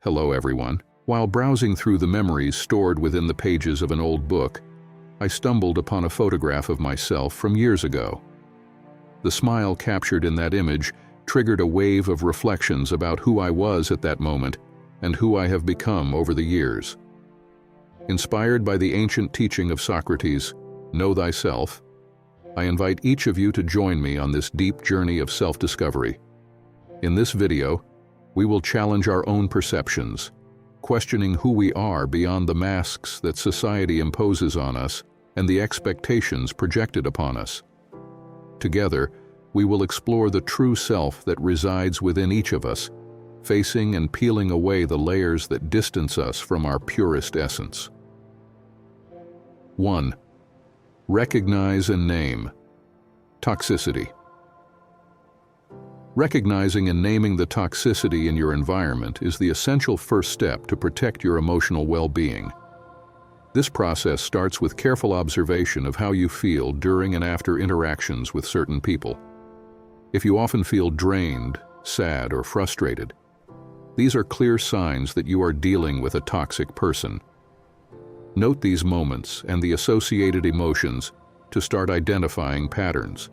Hello everyone. While browsing through the memories stored within the pages of an old book, I stumbled upon a photograph of myself from years ago. The smile captured in that image triggered a wave of reflections about who I was at that moment and who I have become over the years. Inspired by the ancient teaching of Socrates, "Know thyself," I invite each of you to join me on this deep journey of self-discovery. In this video, we will challenge our own perceptions, questioning who we are beyond the masks that society imposes on us and the expectations projected upon us. Together, we will explore the true self that resides within each of us, facing and peeling away the layers that distance us from our purest essence. 1. Recognize and name. Toxicity. Recognizing and naming the toxicity in your environment is the essential first step to protect your emotional well-being. This process starts with careful observation of how you feel during and after interactions with certain people. If you often feel drained, sad, or frustrated, these are clear signs that you are dealing with a toxic person. Note these moments and the associated emotions to start identifying patterns.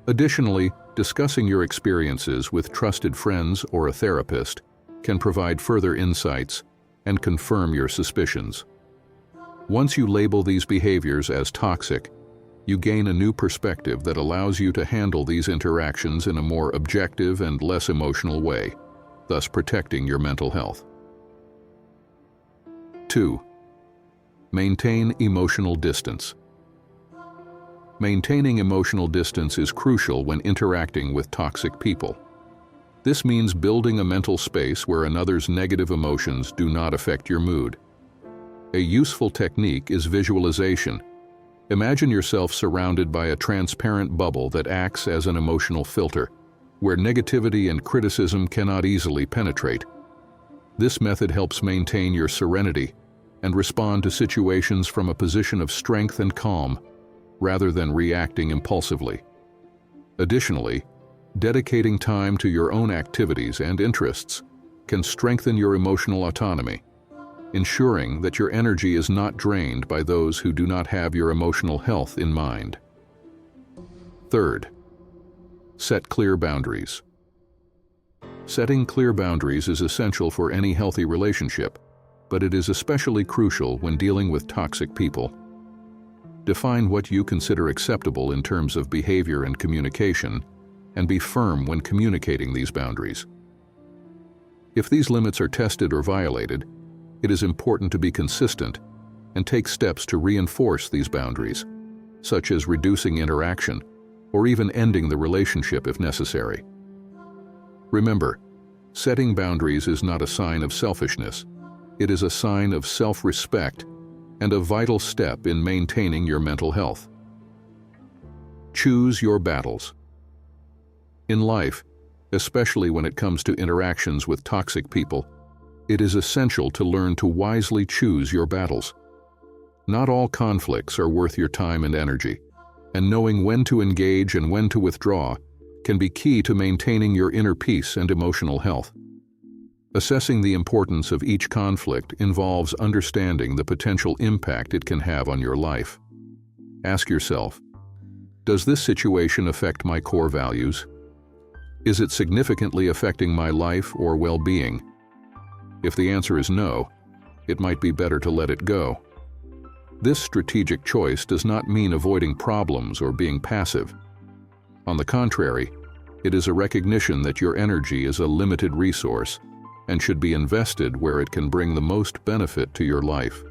Additionally, discussing your experiences with trusted friends or a therapist can provide further insights and confirm your suspicions. Once you label these behaviors as toxic, you gain a new perspective that allows you to handle these interactions in a more objective and less emotional way, thus protecting your mental health. 2. Maintain emotional distance. Maintaining emotional distance is crucial when interacting with toxic people. This means building a mental space where another's negative emotions do not affect your mood. A useful technique is visualization. Imagine yourself surrounded by a transparent bubble that acts as an emotional filter, where negativity and criticism cannot easily penetrate. This method helps maintain your serenity and respond to situations from a position of strength and calm, rather than reacting impulsively. Additionally, dedicating time to your own activities and interests can strengthen your emotional autonomy, ensuring that your energy is not drained by those who do not have your emotional health in mind. 3. Set clear boundaries. Setting clear boundaries is essential for any healthy relationship, but it is especially crucial when dealing with toxic people. Define what you consider acceptable in terms of behavior and communication, and be firm when communicating these boundaries. If these limits are tested or violated, it is important to be consistent and take steps to reinforce these boundaries, such as reducing interaction or even ending the relationship if necessary. Remember, setting boundaries is not a sign of selfishness. It is a sign of self-respect and a vital step in maintaining your mental health. Choose your battles. In life, especially when it comes to interactions with toxic people, it is essential to learn to wisely choose your battles. Not all conflicts are worth your time and energy, and knowing when to engage and when to withdraw can be key to maintaining your inner peace and emotional health. Assessing the importance of each conflict involves understanding the potential impact it can have on your life. Ask yourself, does this situation affect my core values? Is it significantly affecting my life or well-being? If the answer is no, it might be better to let it go. This strategic choice does not mean avoiding problems or being passive. On the contrary, it is a recognition that your energy is a limited resource and should be invested where it can bring the most benefit to your life.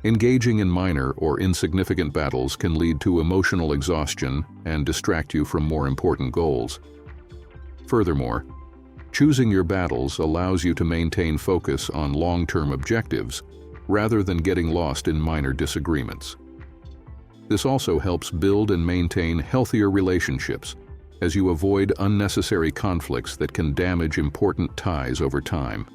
Engaging in minor or insignificant battles can lead to emotional exhaustion and distract you from more important goals. Furthermore, choosing your battles allows you to maintain focus on long-term objectives rather than getting lost in minor disagreements. This also helps build and maintain healthier relationships as you avoid unnecessary conflicts that can damage important ties over time.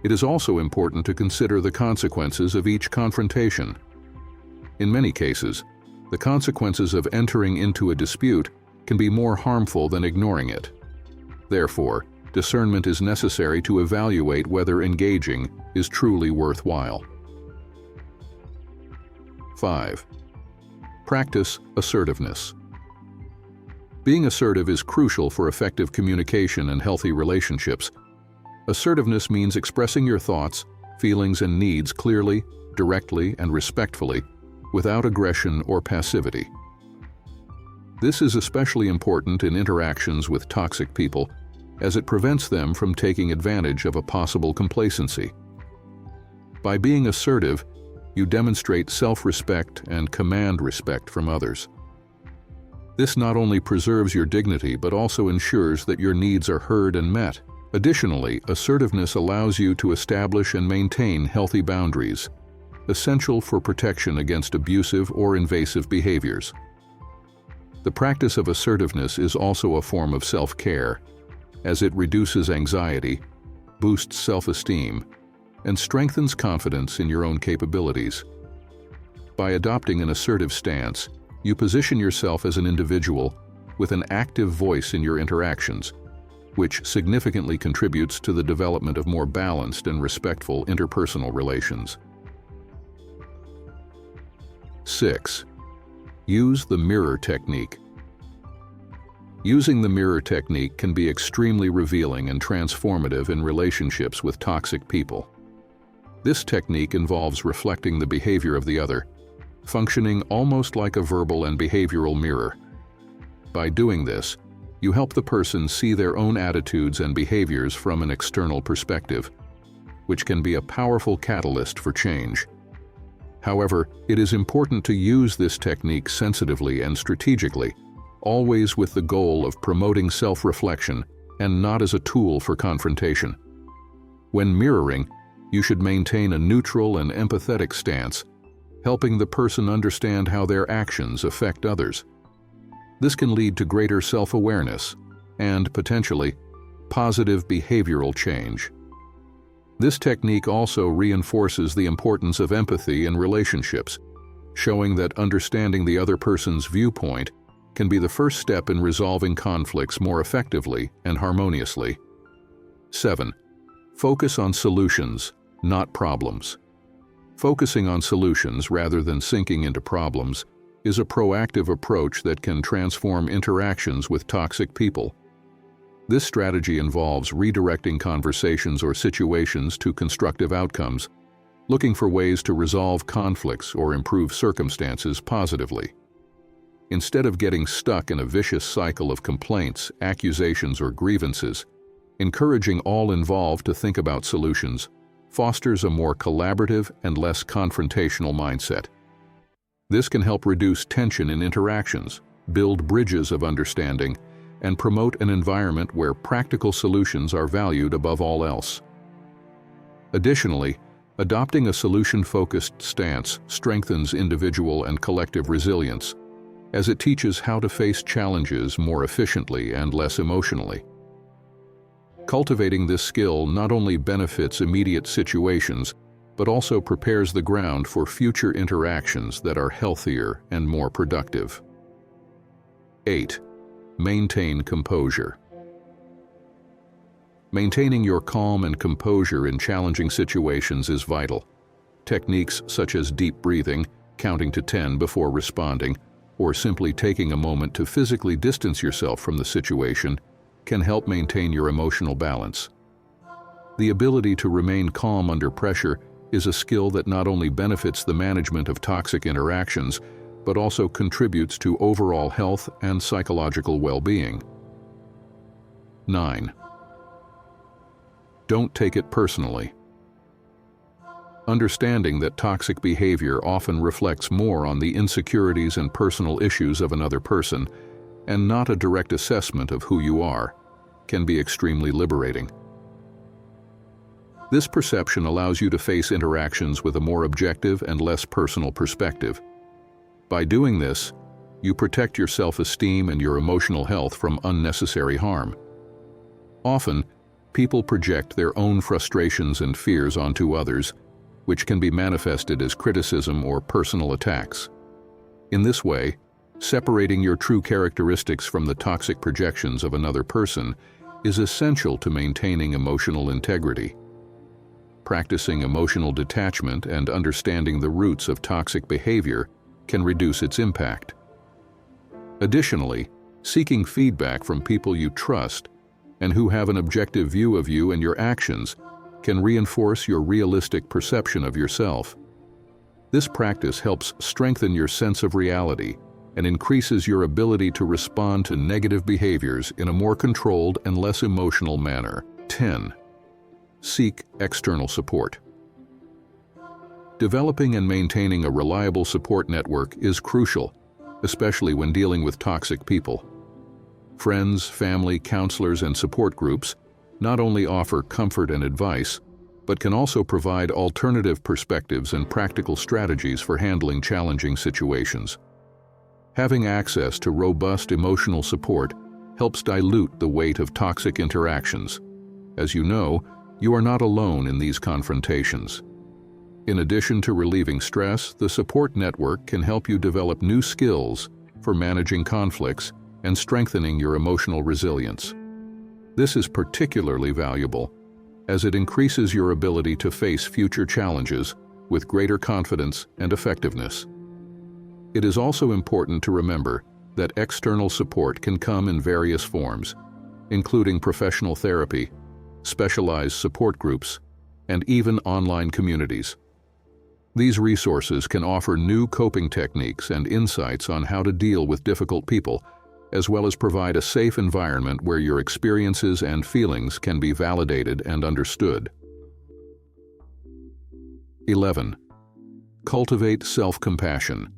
It is also important to consider the consequences of each confrontation. In many cases, the consequences of entering into a dispute can be more harmful than ignoring it. Therefore, discernment is necessary to evaluate whether engaging is truly worthwhile. 5. Practice assertiveness. Being assertive is crucial for effective communication and healthy relationships. Assertiveness means expressing your thoughts, feelings, and needs clearly, directly, and respectfully, without aggression or passivity. This is especially important in interactions with toxic people, as it prevents them from taking advantage of a possible complacency. By being assertive, you demonstrate self-respect and command respect from others. This not only preserves your dignity but also ensures that your needs are heard and met. Additionally, assertiveness allows you to establish and maintain healthy boundaries, essential for protection against abusive or invasive behaviors. The practice of assertiveness is also a form of self-care, as it reduces anxiety, boosts self-esteem, and strengthens confidence in your own capabilities. By adopting an assertive stance, you position yourself as an individual with an active voice in your interactions, which significantly contributes to the development of more balanced and respectful interpersonal relations. 6. Use the mirror technique. Using the mirror technique can be extremely revealing and transformative in relationships with toxic people. This technique involves reflecting the behavior of the other, functioning almost like a verbal and behavioral mirror. By doing this, you help the person see their own attitudes and behaviors from an external perspective, which can be a powerful catalyst for change. However, it is important to use this technique sensitively and strategically, always with the goal of promoting self-reflection and not as a tool for confrontation. When mirroring, you should maintain a neutral and empathetic stance, helping the person understand how their actions affect others. This can lead to greater self-awareness and, potentially, positive behavioral change. This technique also reinforces the importance of empathy in relationships, showing that understanding the other person's viewpoint can be the first step in resolving conflicts more effectively and harmoniously. 7. Focus on solutions, not problems. Focusing on solutions rather than sinking into problems is a proactive approach that can transform interactions with toxic people. This strategy involves redirecting conversations or situations to constructive outcomes, looking for ways to resolve conflicts or improve circumstances positively. Instead of getting stuck in a vicious cycle of complaints, accusations, or grievances, encouraging all involved to think about solutions fosters a more collaborative and less confrontational mindset. This can help reduce tension in interactions, build bridges of understanding, and promote an environment where practical solutions are valued above all else. Additionally, adopting a solution-focused stance strengthens individual and collective resilience, as it teaches how to face challenges more efficiently and less emotionally. Cultivating this skill not only benefits immediate situations, but also prepares the ground for future interactions that are healthier and more productive. 8. Maintain composure. Maintaining your calm and composure in challenging situations is vital. Techniques such as deep breathing, counting to 10 before responding, or simply taking a moment to physically distance yourself from the situation can help maintain your emotional balance. The ability to remain calm under pressure is a skill that not only benefits the management of toxic interactions, but also contributes to overall health and psychological well-being. 9. Don't take it personally. Understanding that toxic behavior often reflects more on the insecurities and personal issues of another person, and not a direct assessment of who you are, can be extremely liberating. This perception allows you to face interactions with a more objective and less personal perspective. By doing this, you protect your self-esteem and your emotional health from unnecessary harm. Often, people project their own frustrations and fears onto others, which can be manifested as criticism or personal attacks. In this way, separating your true characteristics from the toxic projections of another person is essential to maintaining emotional integrity. Practicing emotional detachment and understanding the roots of toxic behavior can reduce its impact. Additionally, seeking feedback from people you trust and who have an objective view of you and your actions can reinforce your realistic perception of yourself. This practice helps strengthen your sense of reality and increases your ability to respond to negative behaviors in a more controlled and less emotional manner. 10. Seek external support. Developing and maintaining a reliable support network is crucial, especially when dealing with toxic people. Friends, family, counselors, and support groups not only offer comfort and advice, but can also provide alternative perspectives and practical strategies for handling challenging situations. Having access to robust emotional support helps dilute the weight of toxic interactions. As you know, you are not alone in these confrontations. In addition to relieving stress, the support network can help you develop new skills for managing conflicts and strengthening your emotional resilience. This is particularly valuable as it increases your ability to face future challenges with greater confidence and effectiveness. It is also important to remember that external support can come in various forms, including professional therapy, specialized support groups, and even online communities. These resources can offer new coping techniques and insights on how to deal with difficult people, as well as provide a safe environment where your experiences and feelings can be validated and understood. 11. Cultivate self-compassion.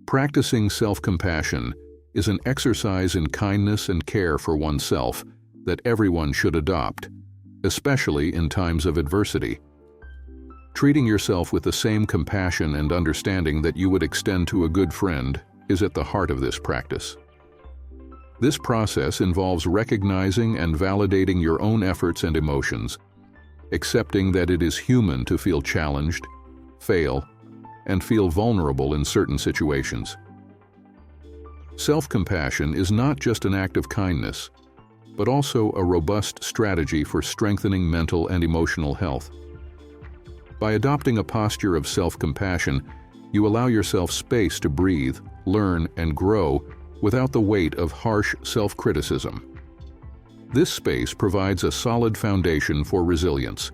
Practicing self-compassion is an exercise in kindness and care for oneself that everyone should adopt, especially in times of adversity. Treating yourself with the same compassion and understanding that you would extend to a good friend is at the heart of this practice. This process involves recognizing and validating your own efforts and emotions, accepting that it is human to feel challenged, fail, and feel vulnerable in certain situations. Self-compassion is not just an act of kindness, but also a robust strategy for strengthening mental and emotional health. By adopting a posture of self-compassion, you allow yourself space to breathe, learn, and grow without the weight of harsh self-criticism. This space provides a solid foundation for resilience,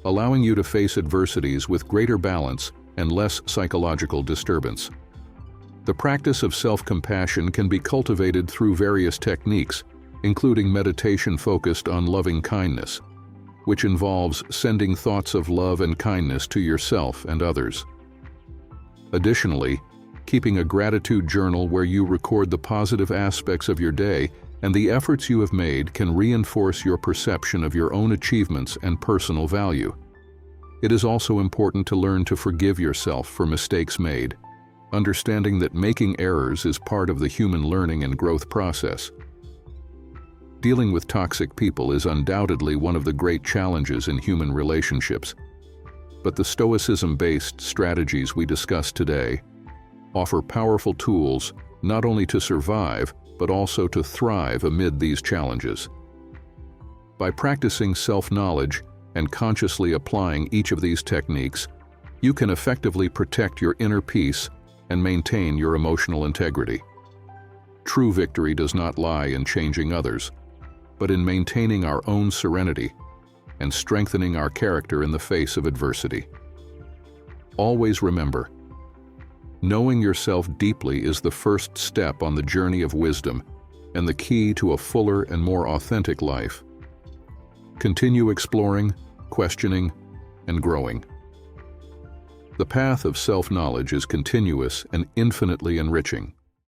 allowing you to face adversities with greater balance and less psychological disturbance. The practice of self-compassion can be cultivated through various techniques, including meditation focused on loving kindness, which involves sending thoughts of love and kindness to yourself and others. Additionally, keeping a gratitude journal where you record the positive aspects of your day and the efforts you have made can reinforce your perception of your own achievements and personal value. It is also important to learn to forgive yourself for mistakes made, understanding that making errors is part of the human learning and growth process. Dealing with toxic people is undoubtedly one of the great challenges in human relationships, but the Stoicism-based strategies we discussed today offer powerful tools not only to survive, but also to thrive amid these challenges. By practicing self-knowledge and consciously applying each of these techniques, you can effectively protect your inner peace and maintain your emotional integrity. True victory does not lie in changing others, but in maintaining our own serenity and strengthening our character in the face of adversity. Always remember, knowing yourself deeply is the first step on the journey of wisdom and the key to a fuller and more authentic life. Continue exploring, questioning, and growing. The path of self-knowledge is continuous and infinitely enriching.